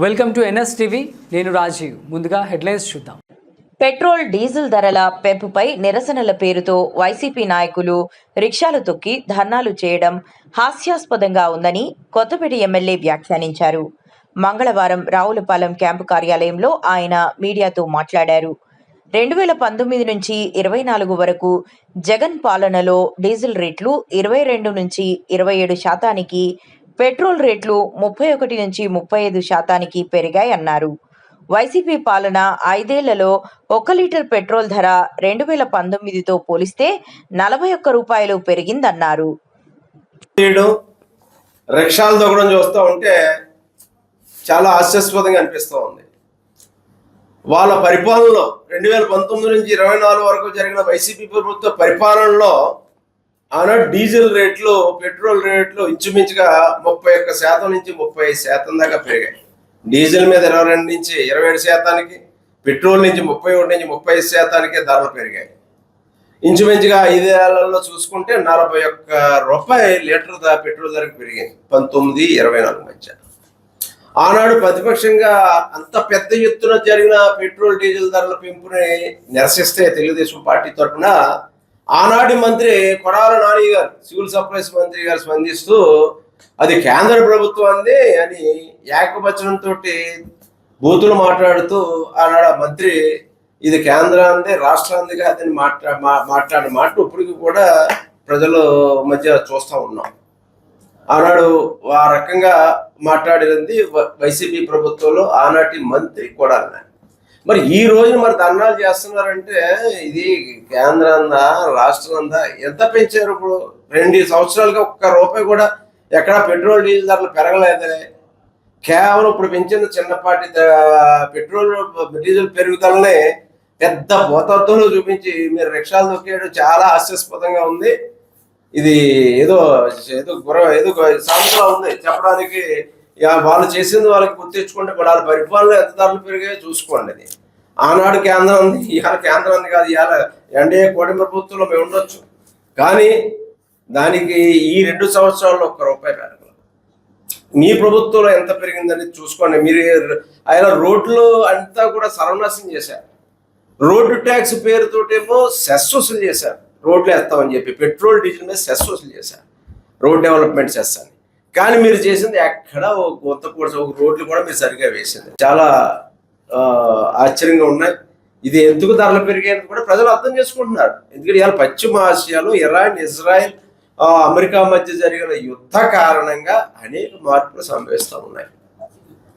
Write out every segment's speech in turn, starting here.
Welcome to NS TV. నేను రాజీవ్. ముందుగా headlines చూద్దాం. పెట్రోల్ డీజిల్ ధరల పెంపుపై నిరసనల పేరుతో వైసీపీ నాయకులు రిక్షాలు తొక్కి ధర్నాలు చేయడం హాస్యాస్పదంగా ఉందని కొత్తపేట ఎమ్మెల్యే వ్యాఖ్యానించారు. మంగళవారం రావులపాలెం క్యాంపు కార్యాలయంలో ఆయన మీడియాతో మాట్లాడారు. 2019 నుంచి 24 వరకు జగన్ పాలనలో డీజిల్ రేట్లు 22 నుంచి 27%, పెట్రోల్ రేట్లు 31 నుంచి 35% పెరిగాయన్నారు. వైసీపీ పాలన 5 ఏళ్లలో 1 లీటర్ పెట్రోల్ ధర 2019తో పోలిస్తే 41 రూపాయలు పెరిగిందన్నారు. రిక్షాలు దొక్కడం చూస్తూ ఉంటే చాలా హాస్యాస్పదంగా అనిపిస్తూ ఉంది. వాళ్ళ పరిపాలనలో 2019 నుంచి 24 వరకు జరిగిన వైసీపీ ప్రభుత్వ పరిపాలనలో ఆనాడు డీజిల్ రేట్లు, పెట్రోల్ రేట్లు ఇంచుమించుగా 31% నుంచి 35% దాకా పెరిగాయి. డీజిల్ మీద 22 నుంచి 27%, పెట్రోల్ నుంచి 31 నుంచి 35% ధరలు పెరిగాయి. ఇంచుమించుగా 5 ఏళ్లలో చూసుకుంటే 41 రూపాయలు లీటర్ పెట్రోల్ ధరకు పెరిగింది 19-24 మధ్య. ఆనాడు ప్రతిపక్షంగా అంత పెద్ద ఎత్తున జరిగిన పెట్రోల్ డీజిల్ ధరల పెంపుని నిరసిస్తే తెలుగుదేశం పార్టీ తరఫున ఆనాటి మంత్రి కొడాల నాని గారు, సివిల్ సప్లైస్ మంత్రి గారు స్పందిస్తూ అది కేంద్ర ప్రభుత్వాన్ని అని ఏకవచనంతో బూతులు మాట్లాడుతూ ఆనాడు మంత్రి ఇది కేంద్రాన్ని రాష్ట్రాన్ని కాదని మాట్లాడిన మాట ఇప్పటికి కూడా ప్రజల మధ్య చూస్తూ ఉన్నాం. ఆనాడు ఆ రకంగా మాట్లాడినది వైసీపీ ప్రభుత్వంలో ఆనాటి మంత్రి కొడాల నాని. మరి ఈ రోజు మరి ధర్నాలు చేస్తున్నారంటే ఇది కేంద్రందా రాష్ట్రందా? ఎంత పెంచారు? ఇప్పుడు 2 సంవత్సరాలుగా 1 రూపాయి కూడా ఎక్కడ పెట్రోల్ డీజిల్ ధరలు పెరగలేదే. కేవలం ఇప్పుడు పెంచిన చిన్నపాటి పెట్రోల్ డీజిల్ పెరుగుదలనే పెద్ద పోతత్వంలో చూపించి మీరు రిక్షాలు దొక్కేయడం చాలా హాస్యాస్పదంగా ఉంది. ఇది ఏదో సాంతలా ఉంది చెప్పడానికి. వాళ్ళు చేసింది వాళ్ళకి గుర్తించుకుంటే వాళ్ళ పరిపాలన ఎంత ధరలు పెరిగాయో చూసుకోండి. అది ఆనాడు కేంద్రం ఉంది, ఇవాళ కేంద్రం ఉంది కాదు. ఇవాళ ఎన్డీఏ కూటమి ప్రభుత్వంలో మేము ఉండొచ్చు, కానీ దానికి ఈ 2 సంవత్సరాల్లో 1 రూపాయి పెరగలేదు. మీ ప్రభుత్వంలో ఎంత పెరిగిందని చూసుకోండి. మీరు ఆయన రోడ్లు అంతా కూడా సర్వనాశనం చేశారు. రోడ్డు ట్యాక్స్ పేరుతోటేమో సెస్ వసూలు చేశారు. రోడ్లు వేస్తామని చెప్పి పెట్రోల్ డీజిల్ మీద సెస్ వసూలు చేశారు, రోడ్ డెవలప్మెంట్ సెస్ అని. కానీ మీరు చేసింది ఎక్కడ కొత్త కోర్సు ఒక రోడ్లు కూడా మీరు సరిగ్గా వేసింది. చాలా ఆశ్చర్యంగా ఉన్నాయి. ఇది ఎందుకు ధరలు పెరిగాయని కూడా ప్రజలు అర్థం చేసుకుంటున్నారు. ఎందుకంటే ఇవాళ పశ్చిమ ఆసియాలో ఇరాన్, ఇజ్రాయెల్, అమెరికా మధ్య జరిగిన యుద్ధ కారణంగా అనేక మార్పులు సంభవిస్తూ ఉన్నాయి.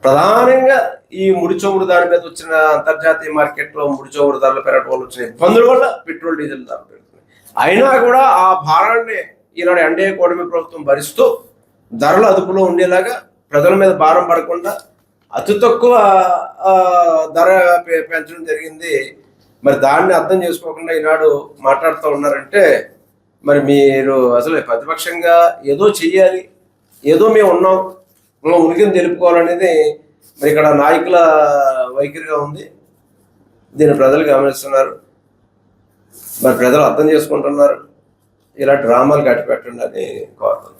ప్రధానంగా ఈ ముడి చమురు దాని మీద వచ్చిన అంతర్జాతీయ మార్కెట్లో ముడి చమురు ధరలు పెరగడం వల్ల వచ్చిన ఇబ్బందుల వల్ల పెట్రోల్ డీజిల్ ధరలు పెరుగుతున్నాయి. అయినా కూడా ఆ భారాన్ని ఈనాడు ఎన్డీఏ కూటమి ప్రభుత్వం భరిస్తూ ధరలు అదుపులో ఉండేలాగా ప్రజల మీద భారం పడకుండా అతి తక్కువ ధర పెంచడం జరిగింది. మరి దాన్ని అర్థం చేసుకోకుండా ఈనాడు మాట్లాడుతూ ఉన్నారంటే మరి మీరు అసలు ప్రతిపక్షంగా ఏదో చెయ్యాలి, ఏదో మేము ఉన్నాం, ఉనికిని తెలుపుకోవాలనేది మరి ఇక్కడ నాయకుల వైఖరిగా ఉంది. దీన్ని ప్రజలు గమనిస్తున్నారు. మరి ప్రజలు అర్థం చేసుకుంటున్నారు. ఇలా డ్రామాలు కట్టిపెట్టండి అని కోరుతున్నాను.